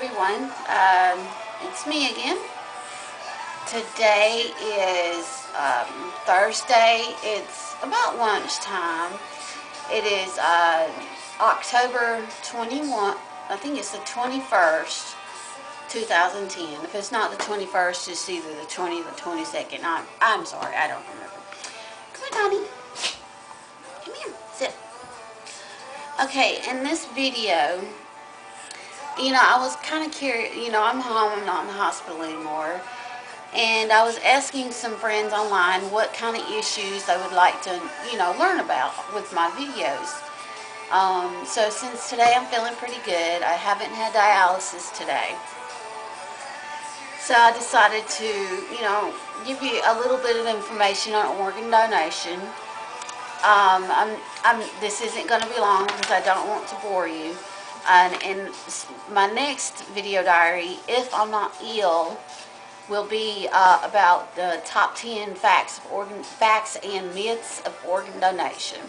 everyone, it's me again. Today is Thursday. It's about lunchtime. It is October 21, I think it's the 21st, 2010. If it's not the 21st, it's either the 20th or 22nd. I'm sorry, I don't remember. Come on, Donnie. Come here, sit. Okay, in this video, I was kind of curious. I'm home, I'm not in the hospital anymore. And I was asking some friends online what kind of issues they would like to, learn about with my videos. So since today I'm feeling pretty good, I haven't had dialysis today. So I decided to, give you a little bit of information on organ donation. This isn't going to be long because I don't want to bore you. And in my next video diary, if I'm not ill, will be about the top 10 facts and myths of organ donation.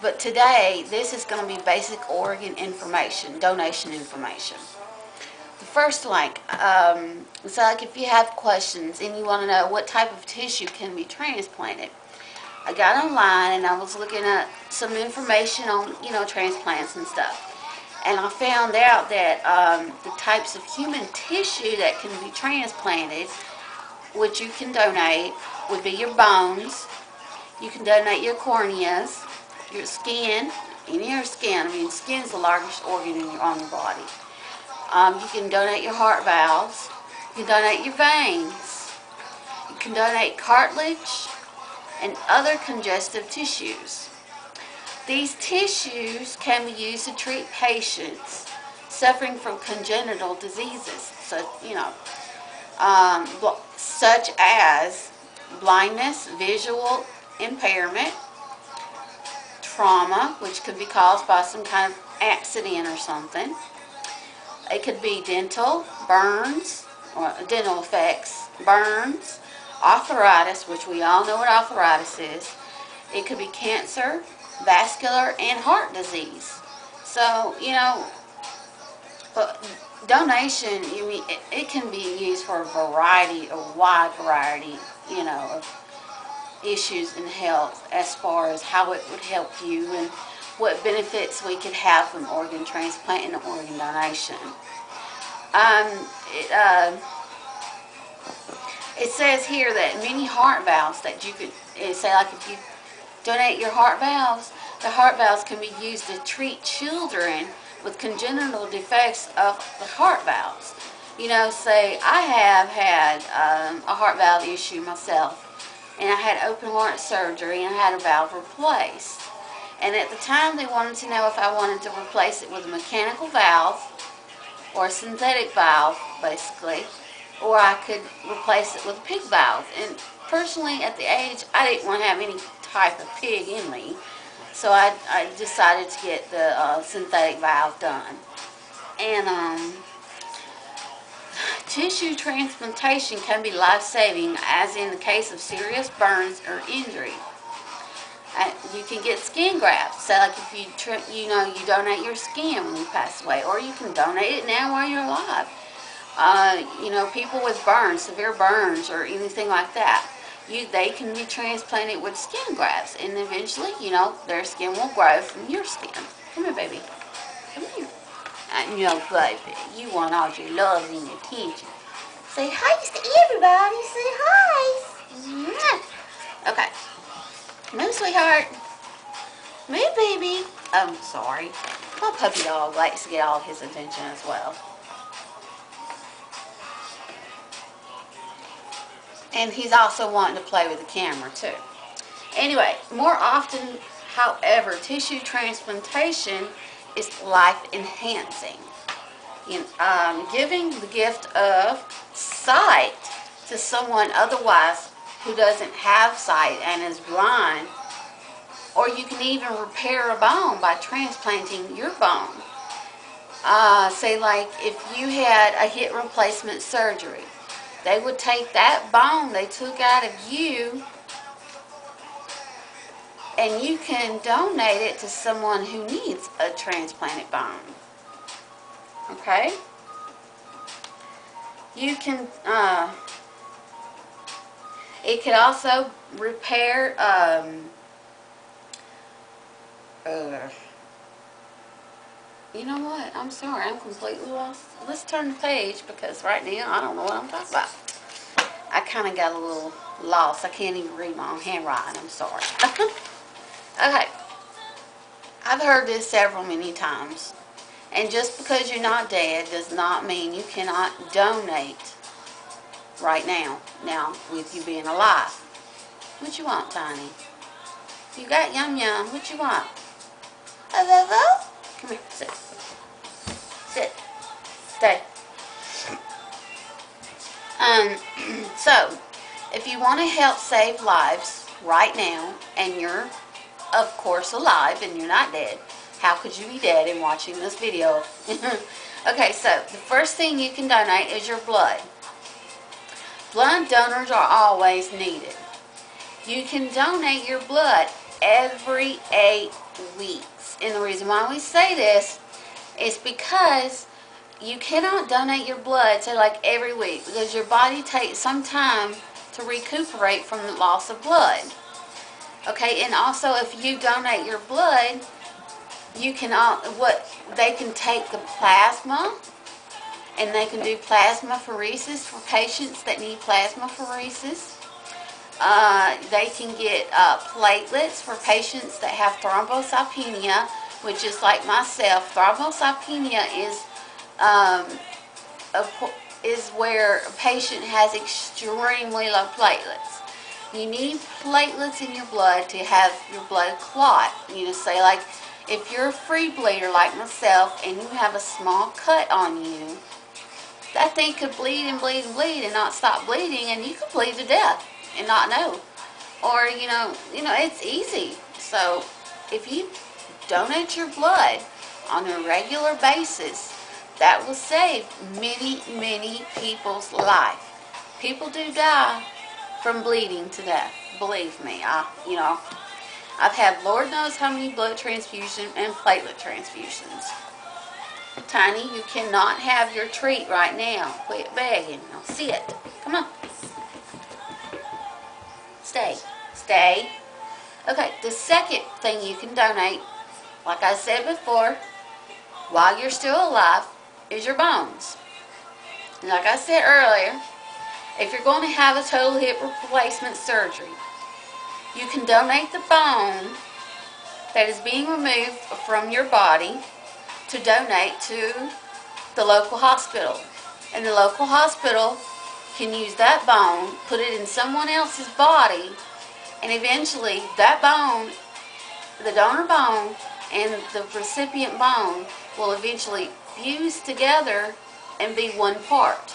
But today, this is going to be basic organ information, donation information. The first link, so like if you have questions and you want to know what type of tissue can be transplanted, I got online and I was looking at some information on, transplants and stuff. And I found out that the types of human tissue that can be transplanted, which you can donate, would be your bones. You can donate your corneas, your skin, any of your skin. Skin is the largest organ on your body. You can donate your heart valves. You can donate your veins. You can donate cartilage and other congestive tissues. These tissues can be used to treat patients suffering from congenital diseases, so, such as blindness, visual impairment, trauma, which could be caused by some kind of accident or something. It could be dental, burns, or dental effects, burns, arthritis, which we all know what arthritis is. It could be cancer, vascular, and heart disease. So, donation, it can be used for a wide variety, of issues in health, as far as how it would help you and what benefits we could have from organ transplant and organ donation. It says here that many heart valves that you could, like if you donate your heart valves, the heart valves can be used to treat children with congenital defects of the heart valves. Say I have had a heart valve issue myself, and I had open heart surgery and I had a valve replaced. And at the time they wanted to know if I wanted to replace it with a mechanical valve or a synthetic valve, basically, or I could replace it with a pig valve. And personally, at the age, I didn't want to have any type of pig in me, so I decided to get the synthetic valve done. And tissue transplantation can be life-saving, as in the case of serious burns or injury. You can get skin grafts. So like if you donate your skin when you pass away, or you can donate it now while you're alive. People with burns, severe burns, or anything like that, they can be transplanted with skin grafts, and eventually, their skin will grow from your skin. Come here, baby. Come here. Baby, you want all your love and your attention. Say hi to everybody. Say hi. Okay. Move, sweetheart. Move, baby. I'm sorry. My puppy dog likes to get all his attention as well. And he's also wanting to play with the camera too. Anyway, more often, however, tissue transplantation is life-enhancing. Giving the gift of sight to someone otherwise who doesn't have sight and is blind, or you can even repair a bone by transplanting your bone. Say like if you had a hip replacement surgery, they would take that bone they took out of you and you can donate it to someone who needs a transplanted bone. Okay? You can, it can also repair, you know what? I'm sorry. I'm completely lost. Let's turn the page because right now I don't know what I'm talking about. I kind of got a little lost. I can't even read my own handwriting. I'm sorry. Okay. I've heard this many times. And just because you're not dead does not mean you cannot donate right now. Now, with you being alive. What you want, Tiny? You got yum yum. What you want? Come here. Sit. Sit. Stay. So, if you want to help save lives right now, and you're, of course, alive and you're not dead, how could you be dead and watching this video? Okay, so the first thing you can donate is your blood. Blood donors are always needed. You can donate your blood every 8 weeks. And the reason why we say this is because you cannot donate your blood, say like every week, because your body takes some time to recuperate from the loss of blood. Okay, and also if you donate your blood, you can they can take the plasma, and they can do plasmapheresis for patients that need plasmapheresis. They can get platelets for patients that have thrombocytopenia, which is like myself. Thrombocytopenia is where a patient has extremely low platelets. You need platelets in your blood to have your blood clot. You know, say like if you're a free bleeder like myself and you have a small cut on you, that thing could bleed and bleed and bleed and not stop bleeding, and you could bleed to death and not know. Or you know, it's easy. So if you donate your blood on a regular basis, that will save many people's life. People do die from bleeding to death. Believe me, I've had Lord knows how many blood transfusions and platelet transfusions. Tiny, you cannot have your treat right now. Quit begging. Now sit. Come on. Stay. Stay. Okay, the second thing you can donate, like I said before, while you're still alive, is your bones. And like I said earlier, if you're going to have a total hip replacement surgery, you can donate the bone that is being removed from your body to donate to the local hospital. And the local hospital can use that bone, put it in someone else's body, and eventually that bone, the donor bone and the recipient bone, will eventually fuse together and be one part.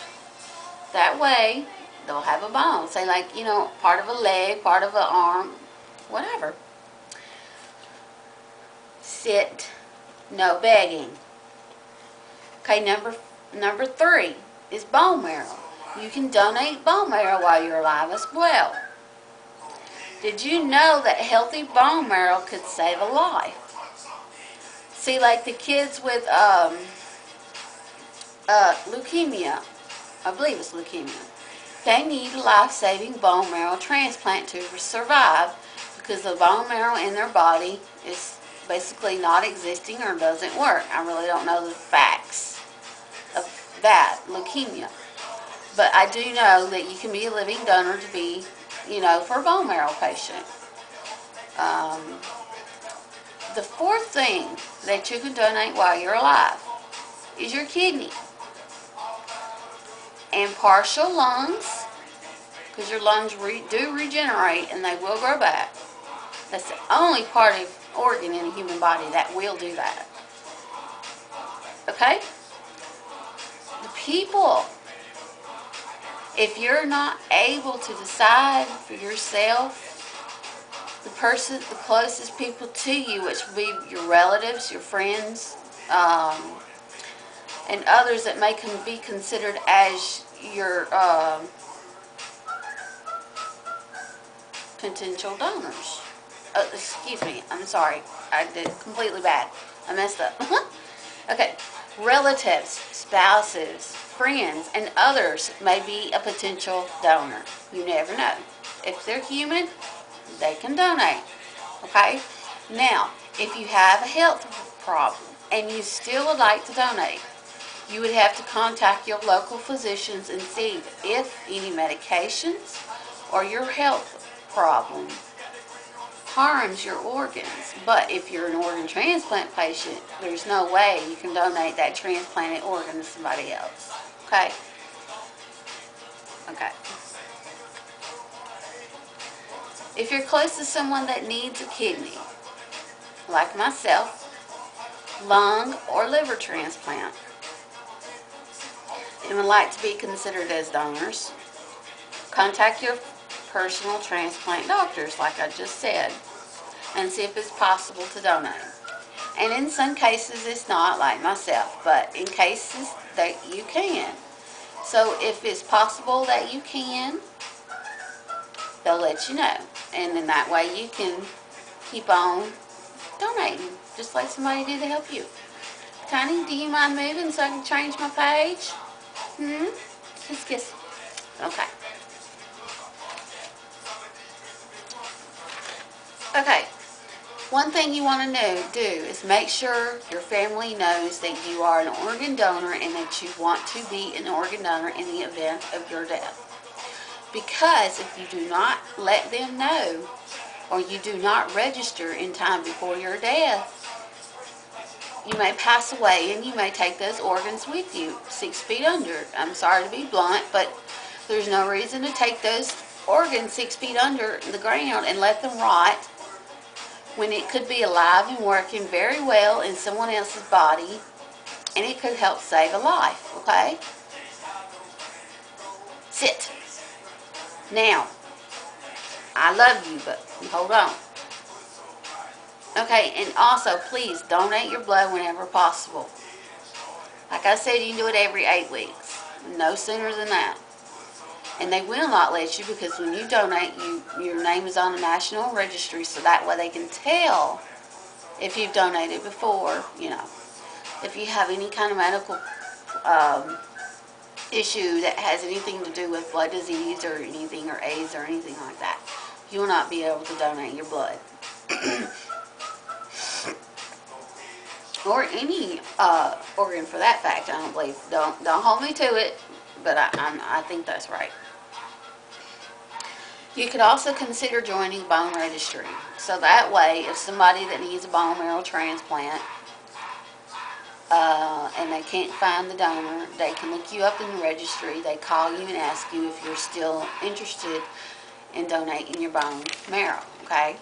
That way, they'll have a bone. Say like, part of a leg, part of an arm, whatever. Sit. No begging. Okay, number 3 is bone marrow. You can donate bone marrow while you're alive as well. Did you know that healthy bone marrow could save a life? See, like the kids with leukemia, I believe it's leukemia, they need a life-saving bone marrow transplant to survive because the bone marrow in their body is basically not existing or doesn't work. I really don't know the facts of that, leukemia. But I do know that you can be a living donor to be, for a bone marrow patient. The fourth thing that you can donate while you're alive is your kidney. And partial lungs, because your lungs do regenerate and they will grow back. That's the only organ in a human body that will do that. Okay? The people, if you're not able to decide for yourself, the closest people to you, which would be your relatives, your friends, and others that may be considered as your potential donors. Excuse me, I'm sorry. I did completely bad. I messed up. Okay. relatives, spouses, friends, and others may be a potential donor. You never know. If they're human, they can donate. Okay? Now, if you have a health problem and you still would like to donate, you would have to contact your local physicians and see if any medications or your health problem harms your organs. But if you're an organ transplant patient, there's no way you can donate that transplanted organ to somebody else. Okay? Okay. If you're close to someone that needs a kidney, like myself, lung or liver transplant, and would like to be considered as donors, contact your personal transplant doctors, like I just said, and see if it's possible to donate. And in some cases it's not, like myself, but in cases that you can. So if it's possible that you can, they'll let you know. And then that way you can keep on donating, just like somebody did to help you. Tiny, do you mind moving so I can change my page? Kiss, kiss. Okay. Okay. One thing you want to do is make sure your family knows that you are an organ donor and that you want to be an organ donor in the event of your death. Because if you do not let them know, or you do not register in time before your death, you may pass away and you may take those organs with you 6 feet under. I'm sorry to be blunt, but there's no reason to take those organs 6 feet under the ground and let them rot when it could be alive and working very well in someone else's body, and it could help save a life. Okay? Sit. Now, I love you, but hold on. Okay, and also, please donate your blood whenever possible. Like I said, you can do it every 8 weeks. No sooner than that. And they will not let you, because when you donate, your name is on the national registry, so that way they can tell if you've donated before, you know. If you have any kind of medical issue that has anything to do with blood disease or anything, or AIDS or anything like that, you will not be able to donate your blood. Or any organ for that fact, I don't believe. Don't hold me to it, but I think that's right. You could also consider joining bone registry. So that way, if somebody that needs a bone marrow transplant and they can't find the donor, they can look you up in the registry. They call you and ask you if you're still interested in donating your bone marrow. Okay?